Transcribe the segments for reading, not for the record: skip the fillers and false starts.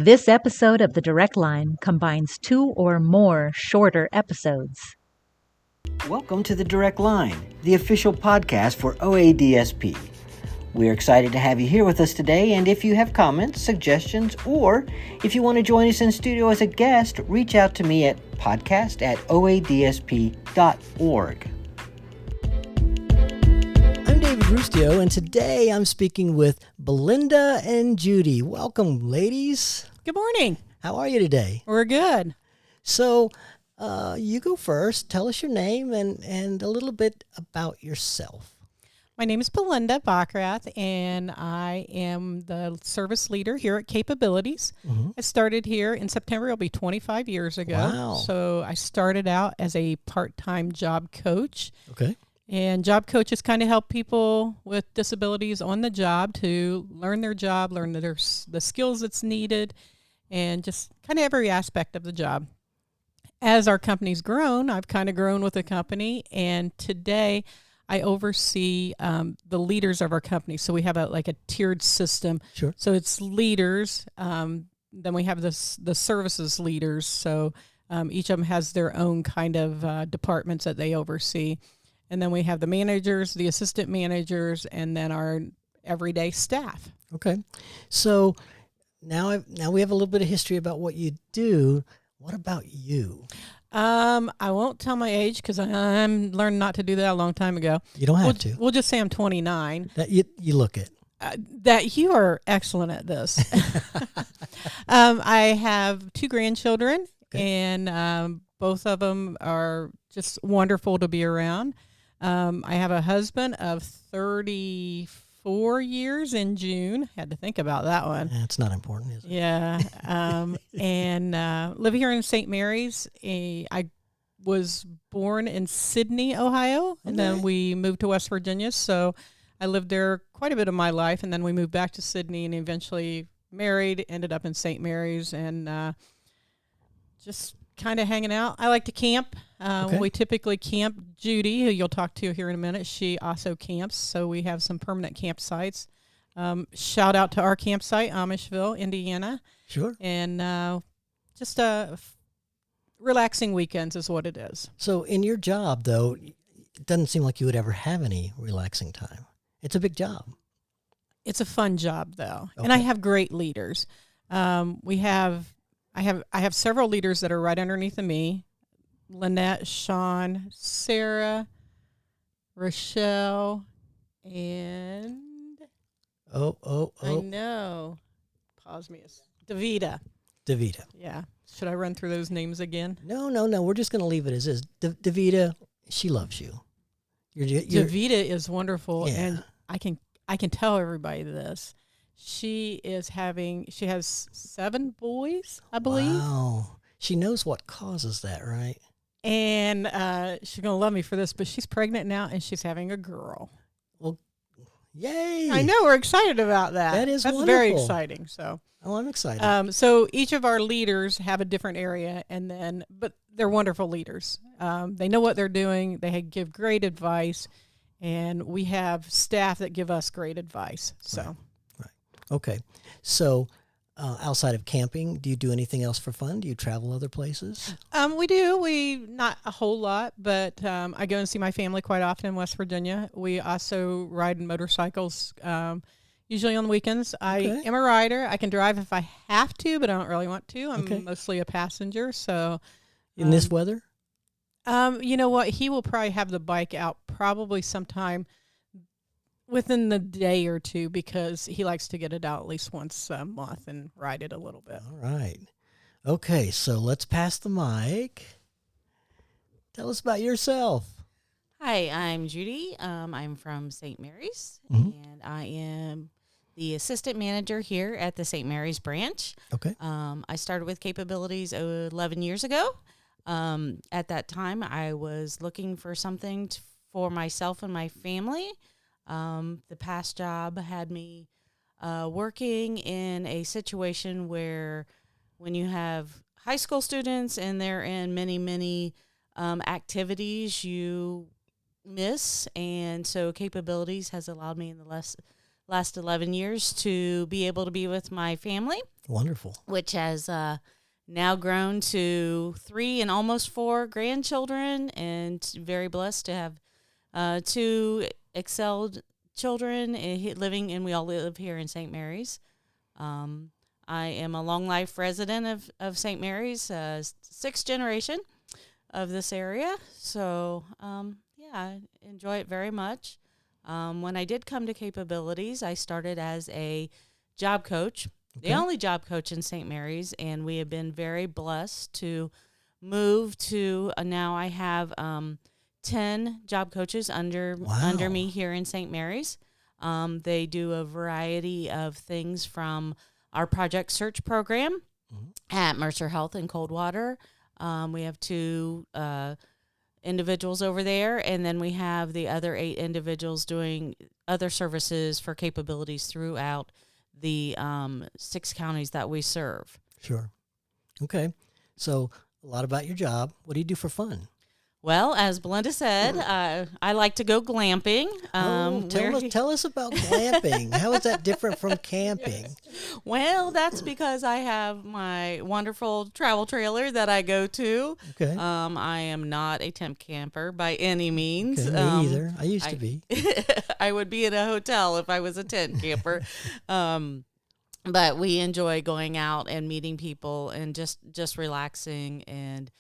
This episode of The Direct Line combines two or more shorter episodes. Welcome to The Direct Line, the official podcast for OADSP. We're excited to have you here with us today, and if you have comments, suggestions, or if you want to join us in studio as a guest, reach out to me at podcast@oadsp.org. I'm David Rustio, and today I'm speaking with Belinda and Judy. Welcome, ladies. Good morning. How are you today? We're good. So, you go first. Tell us your name and a little bit about yourself. My name is Belinda Backrath, and I am the service leader here at Capabilities. Mm-hmm. I started here in September. It'll be 25 years ago. Wow. So I started out as a part-time job coach. Okay. And job coaches kind of help people with disabilities on the job to learn their job, learn the skills that's needed, and just kind of every aspect of the job. As our company's grown, I've kind of grown with the company, and today I oversee the leaders of our company. So we have a tiered system. Sure. So it's leaders. Then we have the services leaders. So each of them has their own kind of departments that they oversee. And then we have the managers, the assistant managers, and then our everyday staff. Okay. So now we have a little bit of history about what you do. What about you? I won't tell my age because I'm learned not to do that a long time ago. You don't have to. We'll just say I'm 29. That you look it. That you are excellent at this. I have two grandchildren, Okay. and both of them are just wonderful to be around. I have a husband of 34 years in June. Had to think about that one. It's not important, is it? Yeah. And live here in St. Mary's. I was born in Sydney, Ohio, and then we moved to West Virginia. So I lived there quite a bit of my life, and then we moved back to Sydney and eventually married, ended up in St. Mary's, and just kind of hanging out. I like to camp. We typically camp. Judy, who you'll talk to here in a minute, she also camps. So we have some permanent campsites. Shout out to our campsite, Amishville, Indiana. Sure. And just relaxing weekends is what it is. So in your job, though, it doesn't seem like you would ever have any relaxing time. It's a big job. It's a fun job, though. Okay. And I have great leaders. I have several leaders that are right underneath of me. Lynette, Sean, Sarah, Rochelle, and I know. Pause me. Davida. Yeah. Should I run through those names again? No. We're just going to leave it as is. Davida, she loves you. Davida is wonderful, Yeah. and I can tell everybody this. She has 7 boys, I believe. Wow. She knows what causes that, right? And she's going to love me for this, but she's pregnant now, and she's having a girl. Well, yay. I know. We're excited about that. That's very wonderful. exciting. So, I'm excited. so each of our leaders have a different area, but they're wonderful leaders. They know what they're doing. They give great advice, and we have staff that give us great advice. So, Right. Okay. So, outside of camping, do you do anything else for fun? Do you travel other places? we do. Not a whole lot, but I go and see my family quite often in West Virginia. We also ride motorcycles, usually on the weekends. I am a rider. I can drive if I have to, but I don't really want to. I'm mostly a passenger. So, In this weather? you know what? He will probably have the bike out probably sometime within the day or two because he likes to get it out at least once a month and ride it a little bit. All right. Okay, so let's pass the mic. Tell us about yourself. Hi, I'm Judy. I'm from St. Mary's, Mhm. and I am the assistant manager here at the St. Mary's branch. Okay. I started with Capabilities 11 years ago. At that time, I was looking for something for myself and my family. The past job had me working in a situation where when you have high school students and they're in many activities, you miss. And so Capabilities has allowed me in the last 11 years to be able to be with my family. Wonderful. which has now grown to 3 and almost 4 grandchildren, and very blessed to have 2 excelled children living, and we all live here in St. Mary's. I am a long life resident of St. Mary's, 6th generation of this area. So, I enjoy it very much. When I did come to Capabilities, I started as a job coach, the only job coach in St. Mary's, and we have been very blessed to move to now I have 10 job coaches under me here in St. Mary's. They do a variety of things from our Project Search program at Mercer Health in Coldwater. We have 2 individuals over there, and then we have the other 8 individuals doing other services for Capabilities throughout the 6 counties that we serve. Sure. Okay. So a lot about your job. What do you do for fun? Well, as Belinda said, I like to go glamping. Tell us about glamping. How is that different from camping? Well, that's because I have my wonderful travel trailer that I go to. Okay. I am not a temp camper by any means. Okay, me either. I used to be. I would be in a hotel if I was a tent camper. But we enjoy going out and meeting people and just relaxing and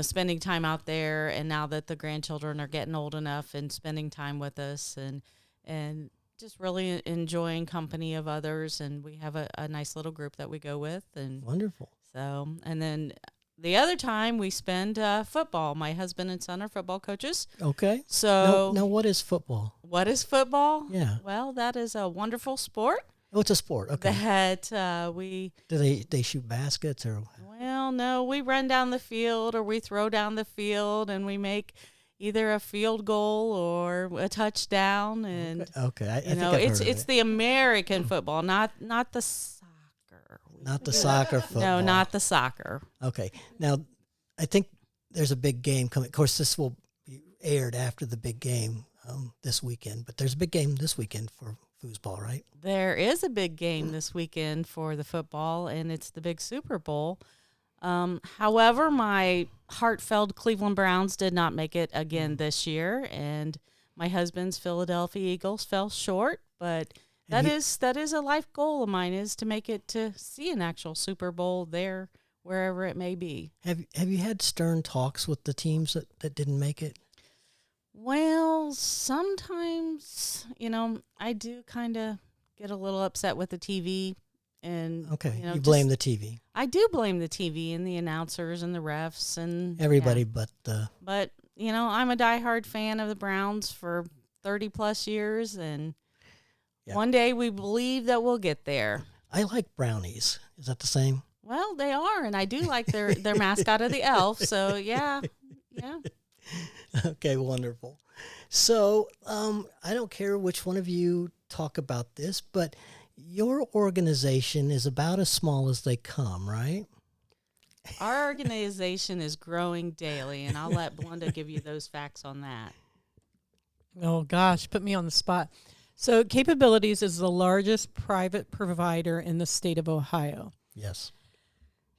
spending time out there. And now that the grandchildren are getting old enough, and spending time with us and just really enjoying company of others. And we have a nice little group that we go with. And Wonderful. So, and then the other time we spend football. My husband and son are football coaches. Okay. So now what is football? What is football? Yeah. Well, that is a wonderful sport. Oh, it's a sport. Okay. That we... Do they shoot baskets or... Well, no, we run down the field or we throw down the field and we make either a field goal or a touchdown. And okay. I think I've heard of it's it. the American football, not the soccer. Not the soccer football. No, not the soccer. Okay. Now, I think there's a big game coming. Of course, this will be aired after the big game this weekend, but there's a big game this weekend for foosball, right? There is a big game this weekend for the football, and it's the big Super Bowl. However, my heartfelt Cleveland Browns did not make it again this year, and my husband's Philadelphia Eagles fell short. But that is a life goal of mine, is to make it to see an actual Super Bowl there, wherever it may be. Have you had stern talks with the teams that didn't make it? Well, sometimes, I do kind of get a little upset with the TV. And okay, you blame the TV. I do blame the TV and the announcers and the refs and everybody, but I'm a diehard fan of the Browns for 30 plus years, and one day we believe that we'll get there. I like brownies. Is that the same? Well, they are, and I do like their mascot of the elf. So yeah. Okay, wonderful. So I don't care which one of you talk about this, but your organization is about as small as they come, right? Our organization is growing daily, and I'll let Belinda give you those facts on that. Oh, gosh, put me on the spot. So Capabilities is the largest private provider in the state of Ohio. Yes.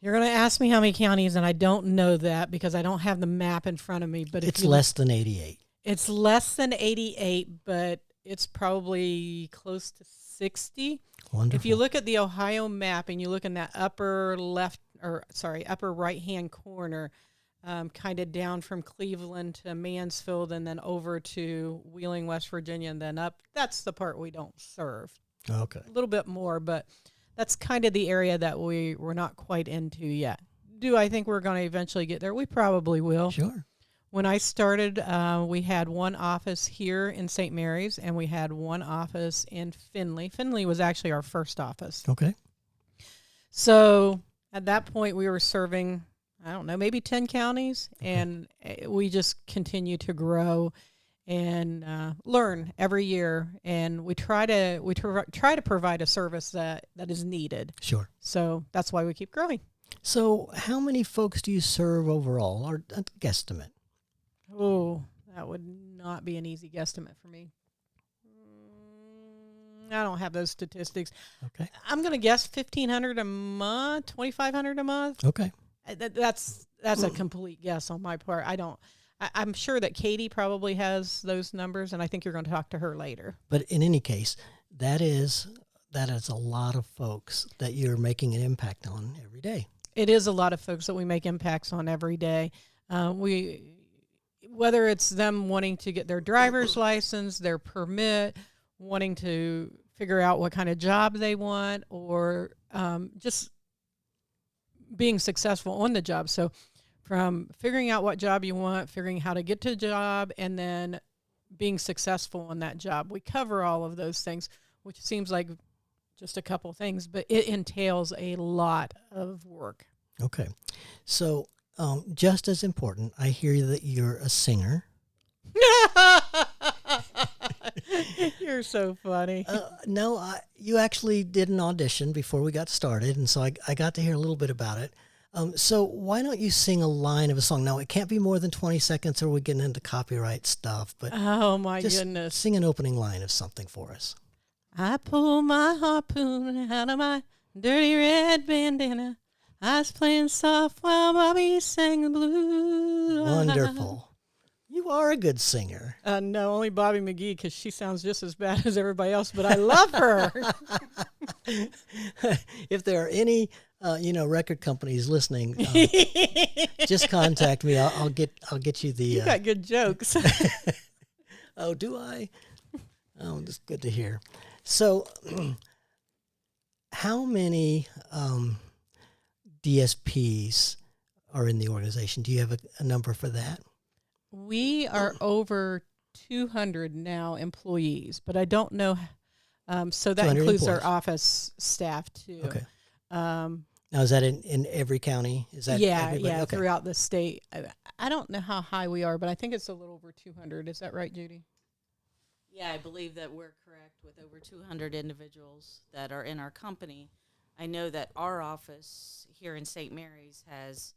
You're going to ask me how many counties, and I don't know that because I don't have the map in front of me. But it's less than 88. It's less than 88, but it's probably close to 60. Wonderful. If you look at the Ohio map and you look in that upper right-hand corner, kind of down from Cleveland to Mansfield and then over to Wheeling, West Virginia, and then up, that's the part we don't serve. Okay. A little bit more, but that's kind of the area that we're not quite into yet. Do I think we're going to eventually get there? We probably will. Sure. When I started, we had one office here in St. Mary's, and we had one office in Findlay. Findlay was actually our first office. Okay. So at that point, we were serving, I don't know, maybe 10 counties, and we just continue to grow and learn every year. And we try to provide a service that is needed. Sure. So that's why we keep growing. So how many folks do you serve overall, or a guesstimate? Oh, that would not be an easy guesstimate for me. I don't have those statistics. Okay. I'm going to guess $1,500 a month, $2,500 a month. Okay. That's a complete guess on my part. I'm sure that Katie probably has those numbers, and I think you're going to talk to her later. But in any case, that is a lot of folks that you're making an impact on every day. It is a lot of folks that we make impacts on every day. Whether it's them wanting to get their driver's license, their permit, wanting to figure out what kind of job they want, or just being successful on the job. So from figuring out what job you want, figuring how to get to the job, and then being successful on that job. We cover all of those things, which seems like just a couple things, but it entails a lot of work. Okay. So just as important, I hear that you're a singer. You're so funny. No, you actually did an audition before we got started, and so I got to hear a little bit about it. So why don't you sing a line of a song? Now, it can't be more than 20 seconds or we're getting into copyright stuff, but Oh, my just goodness. sing an opening line of something for us. I pulled my harpoon out of my dirty red bandana. I was playing soft while Bobby sang the blues. Wonderful. You are a good singer. No, only Bobby McGee, because she sounds just as bad as everybody else, but I love her. If there are any, record companies listening, just contact me. I'll get you the. You got good jokes. Oh, do I? Oh, that's good to hear. So, how many DSPs are in the organization? Do you have a number for that? We are over 200 now employees, but I don't know. So that 200 includes employees. our office staff too. Okay. Now, is that in every county? Is that everybody? Okay. Throughout the state. I don't know how high we are, but I think it's a little over 200. Is that right, Judy? Yeah, I believe that we're correct with over 200 individuals that are in our company. I know that our office here in St. Mary's has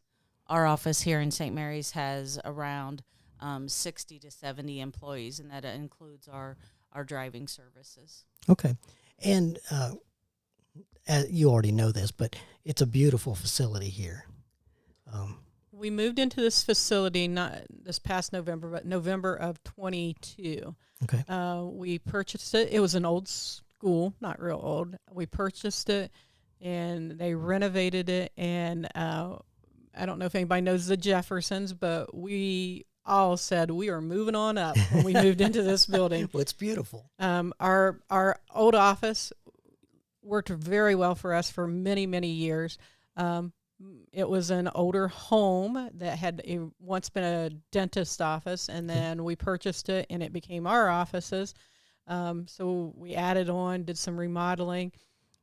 around 60 to 70 employees, and that includes our driving services. Okay. And you already know this, but it's a beautiful facility here. We moved into this facility not this past November, but November of 22. Okay. We purchased it. It was an old school, not real old. We purchased it, and they renovated it. And I don't know if anybody knows the Jeffersons, but we all said we are moving on up when we moved into this building. Well, it's beautiful. Our old office worked very well for us for many, many years. It was an older home that had once been a dentist office, and then we purchased it, and it became our offices. So we added on, did some remodeling,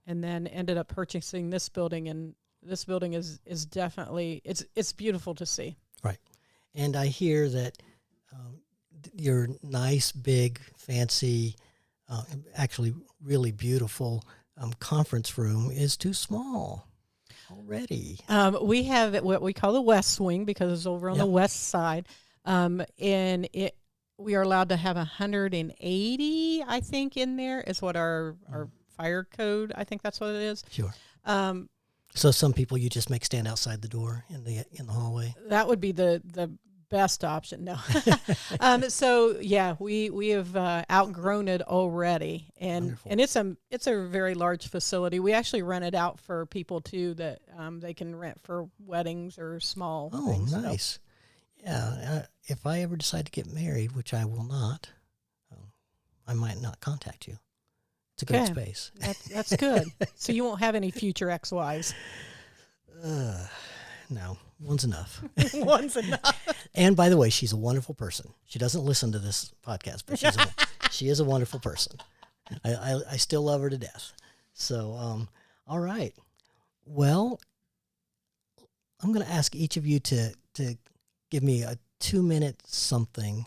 and then ended up purchasing this building. And this building is definitely it's beautiful to see. Right, and I hear that your nice, big, fancy, actually really beautiful conference room is too small already. We have what we call the West Wing because it's over on the west side, and we are allowed to have 180, I think, in there is what our fire code. I think that's what it is. Sure. So some people you just make stand outside the door in the hallway. That would be the best option. No. So yeah, we have outgrown it already, and Wonderful. and it's a very large facility. We actually rent it out for people too that they can rent for weddings or small things. Nice. Yeah. If I ever decide to get married, which I will not, I might not contact you. It's a good space. That's good. So you won't have any future ex-wives. No, one's enough. One's enough. And by the way, she's a wonderful person. She doesn't listen to this podcast, but she is a wonderful person. I still love her to death. So, all right. Well, I'm going to ask each of you to give me a 2-minute something.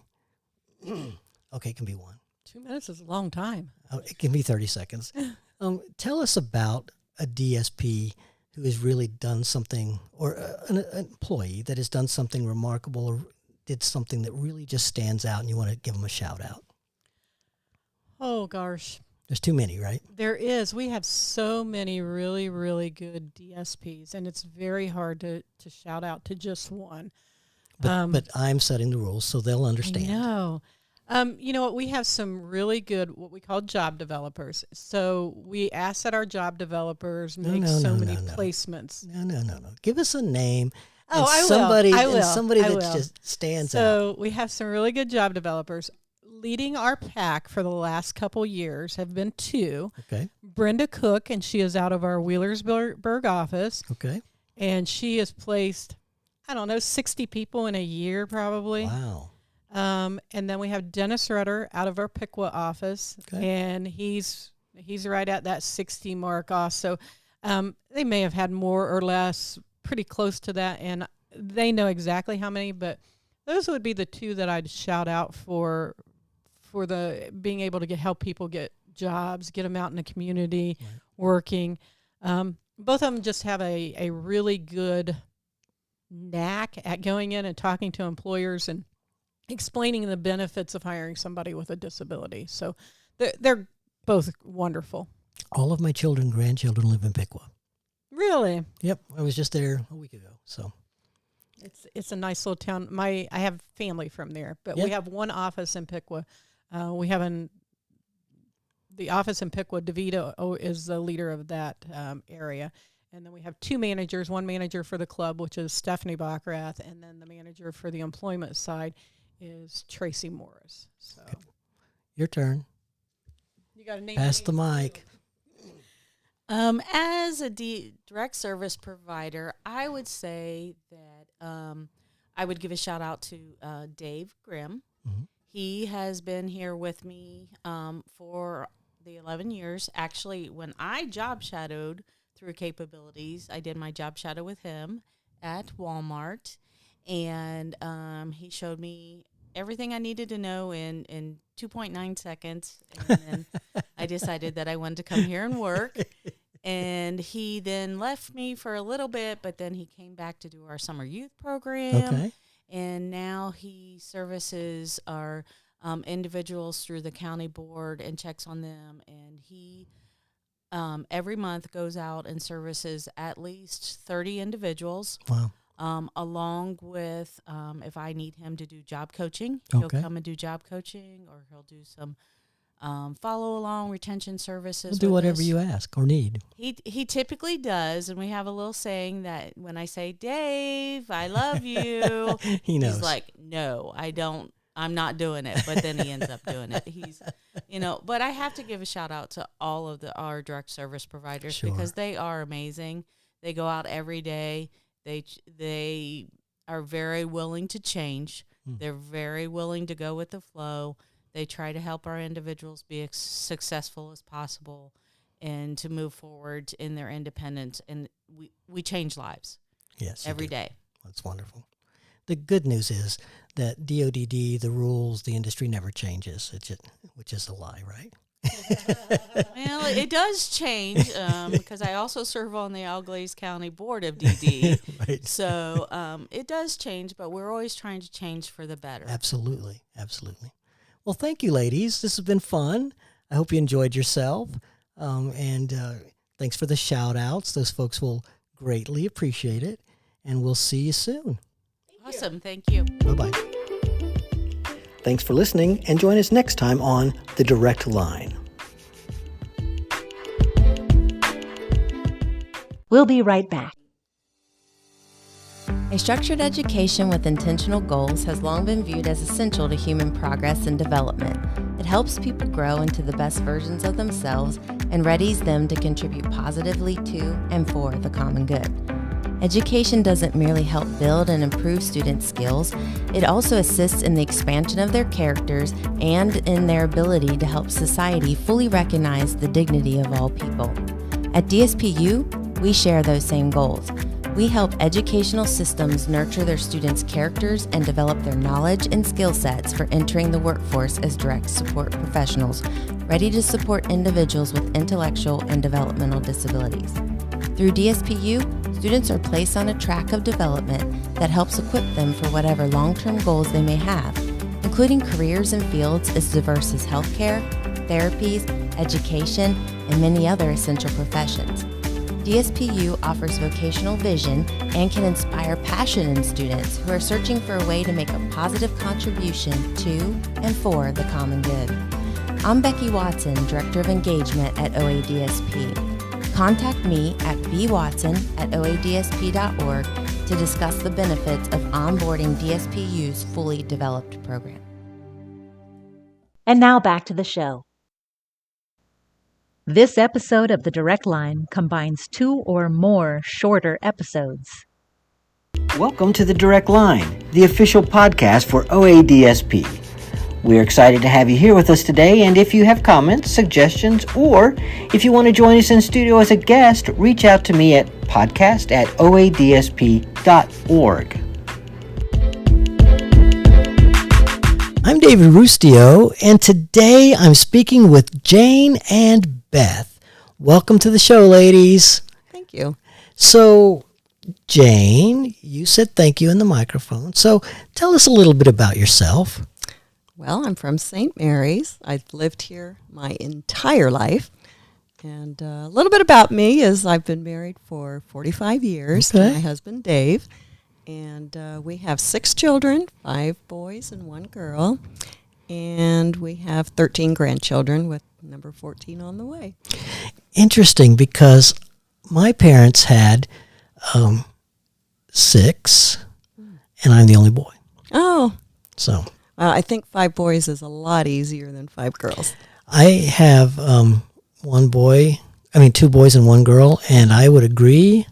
Okay, it can be one. 2 minutes is a long time. It can be 30 seconds. Tell us about a DSP who has really done something, or an employee that has done something remarkable or did something that really just stands out and you want to give them a shout out. Oh, gosh. There's too many, right? There is. We have so many really, really good DSPs, and it's very hard to shout out to just one. But I'm setting the rules, so they'll understand. I know. You know what? We have some really good, what we call job developers. So we ask that our job developers make many placements. No. Give us a name. Oh, I will. And somebody I that will. just stands out. So we have some really good job developers. Leading our pack for the last couple years have been two. Okay. Brenda Cook, and she is out of our Wheelersburg office. Okay. And she has placed, 60 people in a year probably. Wow. And then we have Dennis Rutter out of our Piqua office, and he's right at that 60 mark also. They may have had more or less, pretty close to that, and they know exactly how many, but those would be the two that I'd shout out for the being able to help people get jobs, get them out in the community, working. Both of them just have a really good knack at going in and talking to employers and explaining the benefits of hiring somebody with a disability. So they're both wonderful. All of my grandchildren live in Piqua. Really? Yep. I was just there a week ago. So it's a nice little town. I have family from there, but we have one office in Piqua. We have the office in Piqua. DeVito is the leader of that area. And then we have two managers, one manager for the club, which is Stephanie Bachrath, and then the manager for the employment side is Tracy Morris. So your turn. You got to name. Pass the mic. As a direct service provider, I would say that I would give a shout out to Dave Grimm. Mm-hmm. He has been here with me for the 11 years. Actually, when I job shadowed through Capabilities, I did my job shadow with him at Walmart, and he showed me everything I needed to know in 2.9 seconds, and then I decided that I wanted to come here and work. And he then left me for a little bit, but then he came back to do our summer youth program. Okay. And now he services our individuals through the county board and checks on them. And he every month goes out and services at least 30 individuals. Wow. Along with if I need him to do job coaching, Okay. he'll come and do job coaching, or he'll do some follow along retention services. We'll do whatever you ask or need. He typically does, and we have a little saying that when I say, Dave, I love you, He knows. He's like, no, I don't. I'm not doing it, but then he ends up doing it. He's, but I have to give a shout out to all of our direct service providers. Sure. Because they are amazing. They go out every day. They are very willing to change. They're very willing to go with the flow. They try to help our individuals be as successful as possible and to move forward in their independence. And we change lives. Yes, every day. That's wonderful. The good news is that DODD, the rules, the industry never changes, which is a lie, right? Well, it does change because I also serve on the Alglades County Board of DD. Right. So it does change, but we're always trying to change for the better. Absolutely. Absolutely. Well, thank you, ladies. This has been fun. I hope you enjoyed yourself. And thanks for the shout outs. Those folks will greatly appreciate it. And we'll see you soon. Awesome. Thank you. Bye-bye. Thanks for listening, and join us next time on The Direct Line. We'll be right back. A structured education with intentional goals has long been viewed as essential to human progress and development. It helps people grow into the best versions of themselves and readies them to contribute positively to and for the common good. Education doesn't merely help build and improve students' skills, it also assists in the expansion of their characters and in their ability to help society fully recognize the dignity of all people. At DSPU, we share those same goals. We help educational systems nurture their students' characters and develop their knowledge and skill sets for entering the workforce as direct support professionals, ready to support individuals with intellectual and developmental disabilities. Through DSPU, students are placed on a track of development that helps equip them for whatever long-term goals they may have, including careers in fields as diverse as healthcare, therapies, education, and many other essential professions. DSPU offers vocational vision and can inspire passion in students who are searching for a way to make a positive contribution to and for the common good. I'm Becky Watson, Director of Engagement at OADSP. Contact me at bwatson@oadsp.org to discuss the benefits of onboarding DSPU's fully developed program. And now back to the show. This episode of The Direct Line combines 2 or more shorter episodes. Welcome to The Direct Line, the official podcast for OADSP. We're excited to have you here with us today, and if you have comments, suggestions, or if you want to join us in studio as a guest, reach out to me at podcast@oadsp.org. I'm David Rustio, and today I'm speaking with Jane and Beth. Welcome to the show, ladies. Thank you. So, Jane, you said thank you in the microphone. So, tell us a little bit about yourself. Well, I'm from St. Mary's. I've lived here my entire life. And a little bit about me is I've been married for 45 years to my husband, Dave. And we have 6 children, 5 boys and 1 girl. And we have 13 grandchildren with number 14 on the way. Interesting, because my parents had 6, and I'm the only boy. Oh. So I think 5 boys is a lot easier than 5 girls. I have 2 boys and 1 girl, and I would agree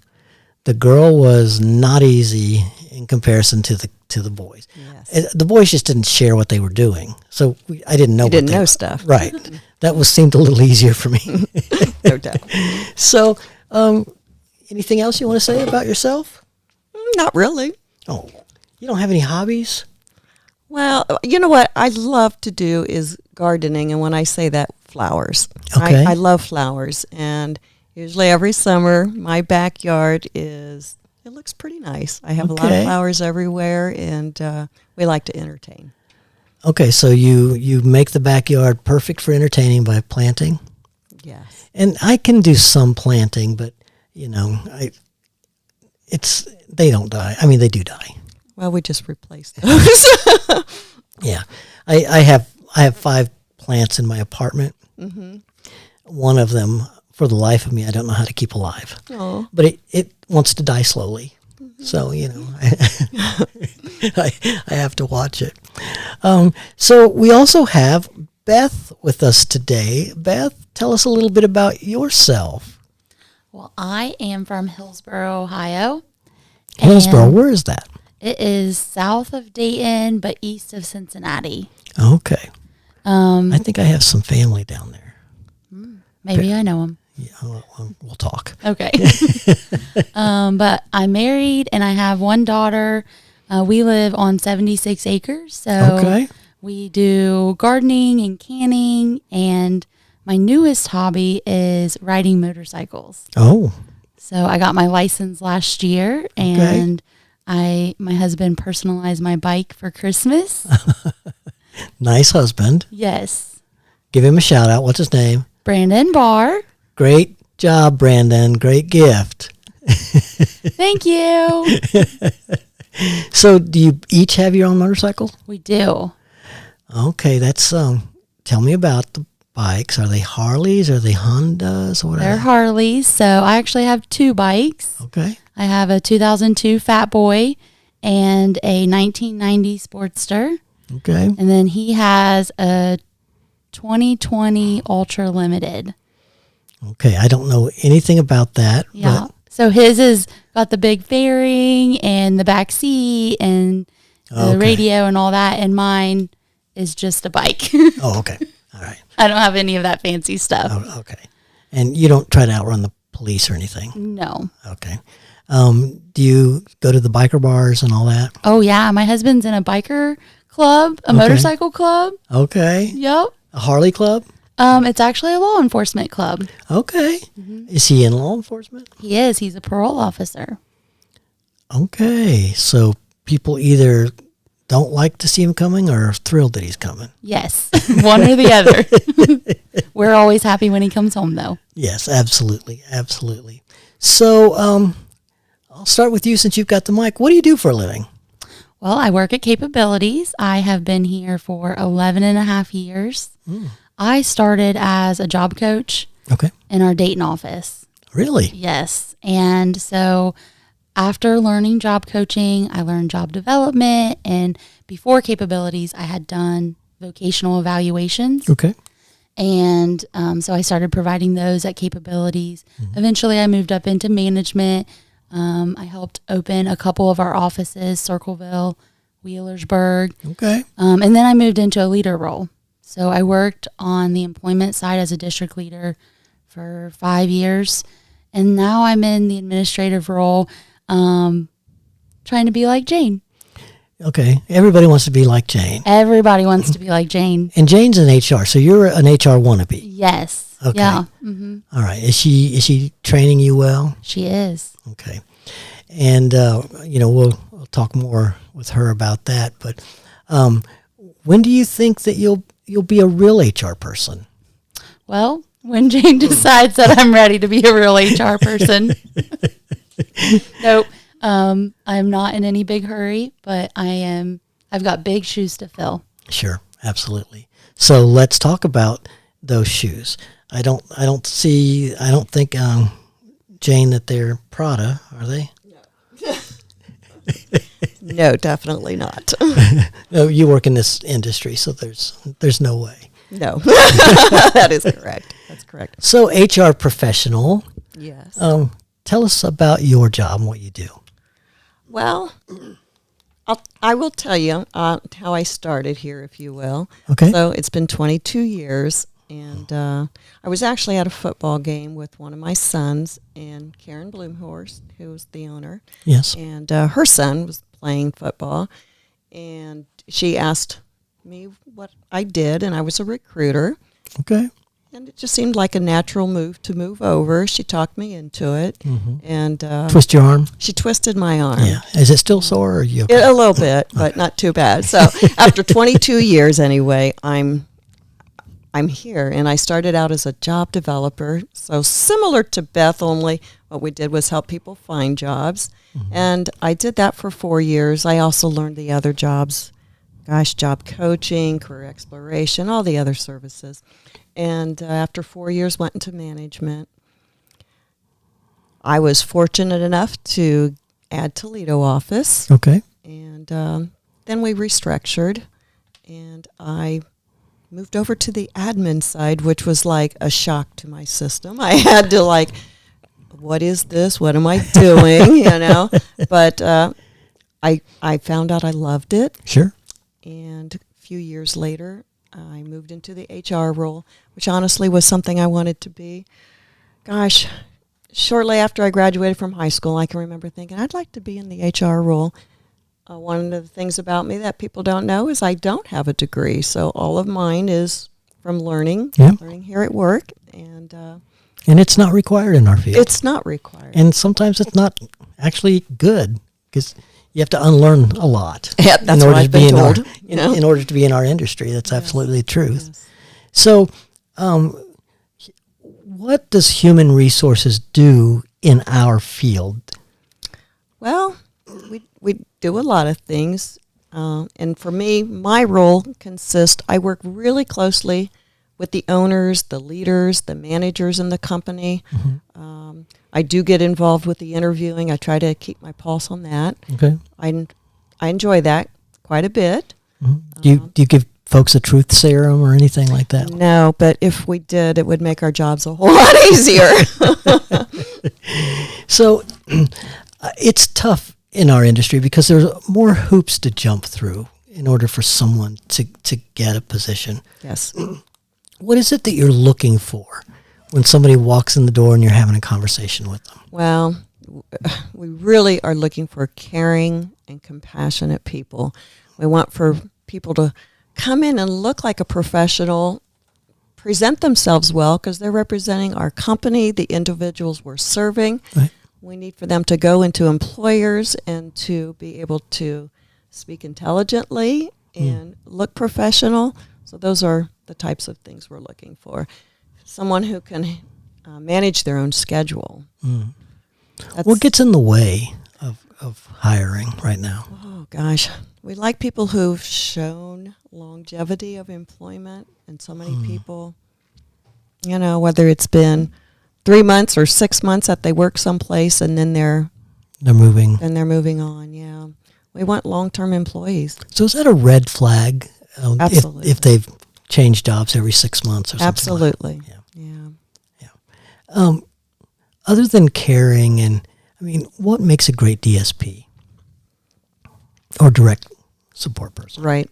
the girl was not easy in comparison to the boys. Yes. The boys just didn't share what they were doing, so I didn't know. You didn't know stuff, right? That seemed a little easier for me. No doubt. So, anything else you want to say about yourself? Not really. Oh, you don't have any hobbies? Well, you know what I love to do is gardening, and when I say that, flowers. Okay. I love flowers, and usually every summer my backyard it looks pretty nice. I have a lot of flowers everywhere, and we like to entertain. Okay, so you make the backyard perfect for entertaining by planting? Yes. And I can do some planting, but they don't die. I mean, they do die. Well, we just replaced those. Yeah, I have 5 plants in my apartment. Mm-hmm. One of them, for the life of me, I don't know how to keep alive. Oh. But it wants to die slowly. Mm-hmm. So, I have to watch it. So we also have Beth with us today. Beth, tell us a little bit about yourself. Well, I am from Hillsboro, Ohio. Hillsboro, where is that? It is south of Dayton, but east of Cincinnati. Okay. I think I have some family down there. Maybe I know them. Yeah, we'll talk. Okay. But I'm married and I have 1 daughter. We live on 76 acres. So we do gardening and canning. And my newest hobby is riding motorcycles. Oh. So I got my license last year, and my husband personalized my bike for Christmas. Nice husband. Yes. Give him a shout out. What's his name? Brandon Barr. Great job, Brandon. Great gift. Thank you. So do you each have your own motorcycle? We do. Okay, that's tell me about the bikes. Are they Harleys? Are they Hondas? Or what? They're Harleys. So I actually have 2 bikes. Okay. I have a 2002 Fat Boy and a 1990 Sportster. Okay. And then he has a 2020 Ultra Limited. Okay, I don't know anything about that. Yeah. So his is got the big fairing and the back seat and the radio and all that, and mine is just a bike. Oh, okay. All right. I don't have any of that fancy stuff. Oh, okay. And you don't try to outrun the police or anything? No. Okay. Do you go to the biker bars and all that? Oh, yeah. My husband's in a biker club, a motorcycle club. Okay. Yep. A Harley club? It's actually a law enforcement club. Okay. Mm-hmm. Is he in law enforcement? He is. He's a parole officer. Okay. So people either don't like to see him coming or thrilled that he's coming? Yes, one or the other. We're always happy when he comes home, though. Yes, absolutely. Absolutely. So I'll start with you since you've got the mic. What do you do for a living? Well, I work at Capabilities. I have been here for 11 and a half years. I started as a job coach in our Dayton office. Really? Yes. And so after learning job coaching, I learned job development. And before Capabilities, I had done vocational evaluations. Okay. And so I started providing those at Capabilities. Eventually, I moved up into management. I helped open a couple of our offices, Circleville, Wheelersburg. Okay. And then I moved into a leader role. So I worked on the employment side as a district leader for 5 years. And now I'm in the administrative role, trying to be like Jane. Okay. Everybody wants to be like Jane. Everybody wants to be like Jane. And Jane's in HR, so you're an HR wannabe. Yes. Okay. Yeah. All right. Is she training you well? She is. Okay. And we'll talk more with her about that. But when do you think that you'll be a real HR person? Well, when Jane decides that I'm ready to be a real HR person. Nope. I'm not in any big hurry, but I've got big shoes to fill. Sure, absolutely. So let's talk about those shoes. I don't think Jane, that they're Prada, are they? No, definitely not. No, you work in this industry, so there's no way. No, that is correct. That's correct. So HR professional. Yes. Tell us about your job and what you do. Well, I will tell you how I started here, if you will. Okay. So it's been 22 years, and I was actually at a football game with one of my sons and Karen Bloomhorst, who was the owner. Yes. And her son was playing football, and she asked me what I did, and I was a recruiter. Okay. And it just seemed like a natural move to move over. She talked me into it, and Twist your arm. she twisted my arm. Yeah. Is it still sore? Or are you okay? A little bit, but not too bad. So after 22 years, anyway, I'm here, and I started out as a job developer. So similar to Beth, only what we did was help people find jobs, and I did that for 4 years. I also learned the other jobs, job coaching, career exploration, all the other services. And after 4 years, went into management. I was fortunate enough to add Toledo office. Okay. And then we restructured, and I moved over to the admin side, which was like a shock to my system. I had to what is this? What am I doing? But I found out I loved it. Sure. And a few years later, I moved into the HR role, which honestly was something I wanted to be. Gosh, shortly after I graduated from high school, I can remember thinking, I'd like to be in the HR role. One of the things about me that people don't know is I don't have a degree. So all of mine is from learning here at work. And it's not required in our field. It's not required. And sometimes it's not actually good because you have to unlearn a lot. Yeah, that's what I've been told. In order to be in our industry. That's absolutely the truth. Yes. So what does human resources do in our field? Well, we do a lot of things. And for me, my role consists, I work really closely with the owners, the leaders, the managers in the company. I do get involved with the interviewing. I try to keep my pulse on that. Okay. I enjoy that quite a bit. Do you give folks a truth serum or anything like that? No, but if we did, it would make our jobs a whole lot easier. So it's tough in our industry because there's more hoops to jump through in order for someone to get a position. Yes. What is it that you're looking for when somebody walks in the door and you're having a conversation with them? Well, we really are looking for caring and compassionate people. We want for people to come in and look like a professional, present themselves well because they're representing our company, the individuals we're serving. Right. We need for them to go into employers and to be able to speak intelligently, and look professional. So those are the types of things we're looking for. Someone who can manage their own schedule. What gets in the way of hiring right now? Oh, gosh. We like people who've shown longevity of employment, and so many people, whether it's been 3 months or 6 months that they work someplace and then they're moving. Then they're moving on, yeah. We want long-term employees. So is that a red flag? Absolutely. If they've changed jobs every 6 months or something? Absolutely. Like that. Yeah. Other than caring what makes a great DSP or direct support person? Right.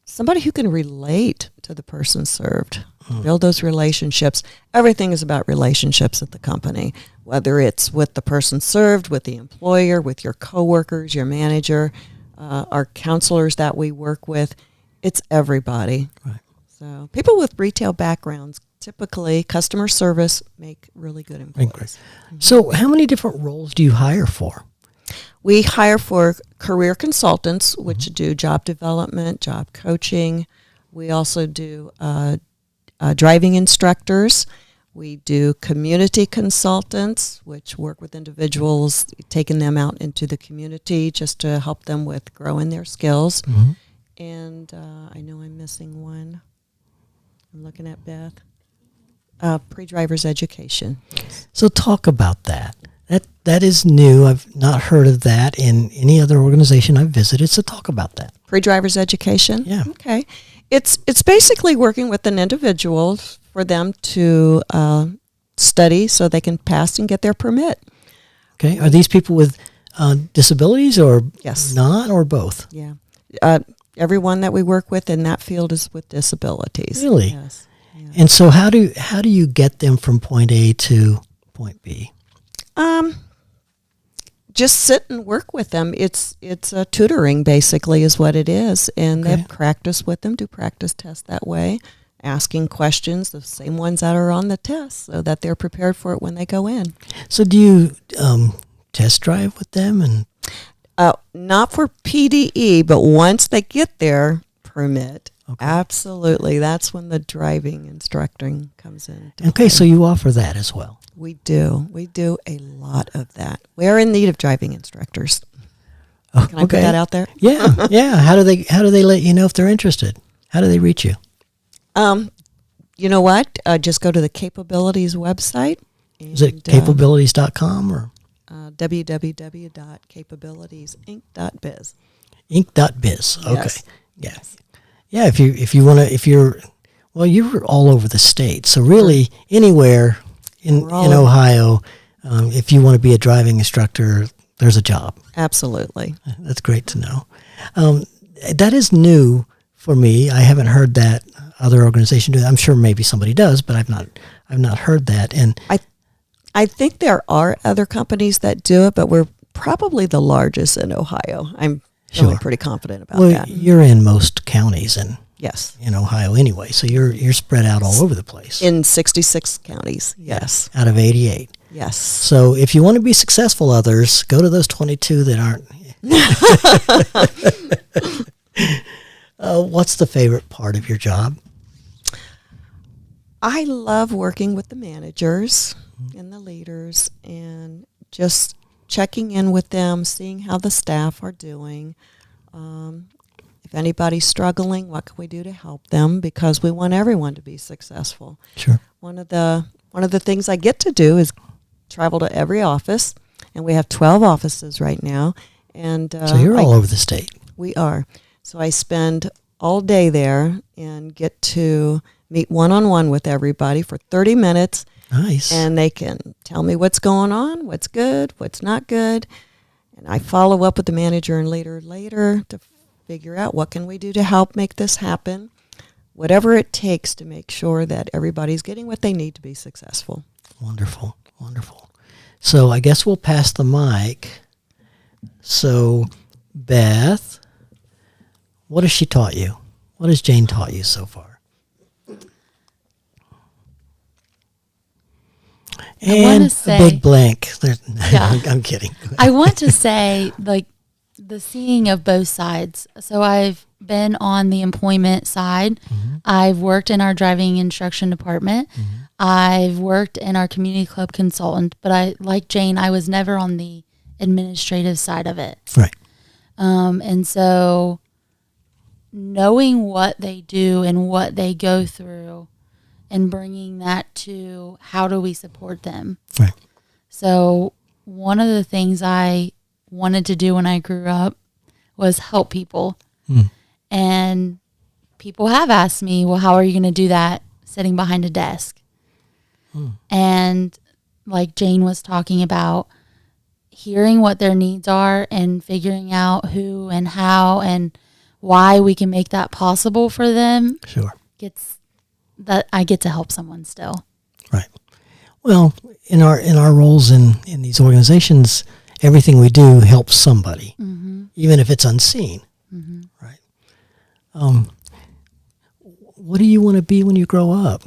Somebody who can relate to the person served, build those relationships. Everything is about relationships at the company, whether it's with the person served, with the employer, with your coworkers, your manager, our counselors that we work with. It's everybody. Right. So people with retail backgrounds, typically customer service, make really good employees. So how many different roles do you hire for? We hire for career consultants, which do job development, job coaching. We also do driving instructors. We do community consultants, which work with individuals, taking them out into the community just to help them with growing their skills. And I know I'm missing one. I'm looking at Beth. Pre-driver's education. So talk about that. That is new. I've not heard of that in any other organization I've visited. So talk about that. Pre-driver's education? Yeah. Okay. It's basically working with an individual for them to study so they can pass and get their permit. Okay. Are these people with disabilities or Yes. not, or both? Yeah. Everyone that we work with in that field is with disabilities. Really? Yes. Yeah. And so how do you get them from point A to point B? Just sit and work with them. It's tutoring basically is what it is, and Okay. they practice with them, do practice tests that way, asking questions, the same ones that are on the test, so that they're prepared for it when they go in. So do you test drive with them? And Not for PDE, but once they get their permit, absolutely, that's when the driving instructing comes in. okay, so you offer that as well. We do a lot of that. We are in need of driving instructors. Oh, Can I put that out there? Yeah, yeah. How do they let you know if they're interested? How do they reach you? You know what? Just go to the Capabilities website. Is it capabilities.com or www.capabilitiesinc.biz. Inc.biz? Okay. Yes. Yeah. Yeah, if you want to, you're all over the state. So really anywhere in Ohio, if you want to be a driving instructor, there's a job. Absolutely. That's great to know. That is new for me. I haven't heard that other organization do that. I'm sure maybe somebody does, but I've not heard that. And I think there are other companies that do it, but we're probably the largest in Ohio. I'm feeling pretty confident about that. You're in most counties in Ohio anyway, so you're spread out all over the place. In 66 counties, yes. Out of 88. Yes. So if you want to be successful, others, go to those 22 that aren't. What's the favorite part of your job? I love working with the managers and the leaders and just checking in with them, seeing how the staff are doing. If anybody's struggling, what can we do to help them? Because we want everyone to be successful. Sure. One of the things I get to do is travel to every office, and we have 12 offices right now. And so you're all over the state. We are. So I spend all day there and get to meet one-on-one with everybody for 30 minutes. Nice. And they can tell me what's going on, what's good, what's not good. And I follow up with the manager and leader later to figure out what can we do to help make this happen. Whatever it takes to make sure that everybody's getting what they need to be successful. Wonderful, wonderful. So I guess we'll pass the mic. So Beth, what has she taught you? What has Jane taught you so far? And say, a big blank. I'm kidding. I want to say, the seeing of both sides. So I've been on the employment side. I've worked in our driving instruction department. I've worked in our community club consultant, but like Jane, I was never on the administrative side of it. Right. And so knowing what they do and what they go through and bringing that to how do we support them. Right. So one of the things I wanted to do when I grew up was help people. And people have asked me, well, how are you going to do that sitting behind a desk? And like Jane was talking about, hearing what their needs are and figuring out who and how and why we can make that possible for them. Sure. I get to help someone still. Right. Well, in our roles in these organizations, everything we do helps somebody, even if it's unseen. Right. What do you want to be when you grow up?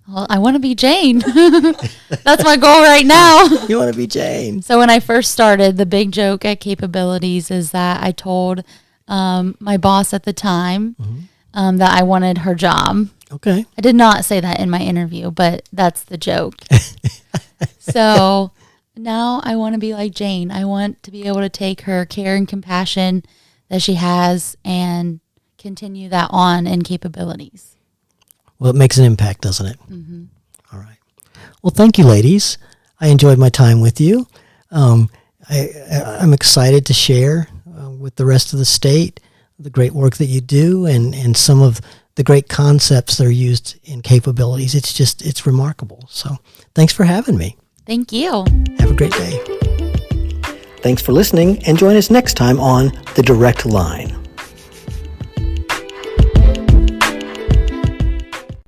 Well, I want to be Jane. That's my goal right now. You want to be Jane. So when I first started, the big joke at Capabilities is that I told my boss at the time that I wanted her job. Okay. I did not say that in my interview, but that's the joke. So now I want to be like Jane. I want to be able to take her care and compassion that she has and continue that on in Capabilities. Well, it makes an impact, doesn't it? All right. Well, thank you, ladies. I enjoyed my time with you. I'm excited to share with the rest of the state the great work that you do and some of the great concepts that are used in Capabilities. It's remarkable. So thanks for having me. Thank you. Have a great day. Thanks for listening, and join us next time on The Direct Line.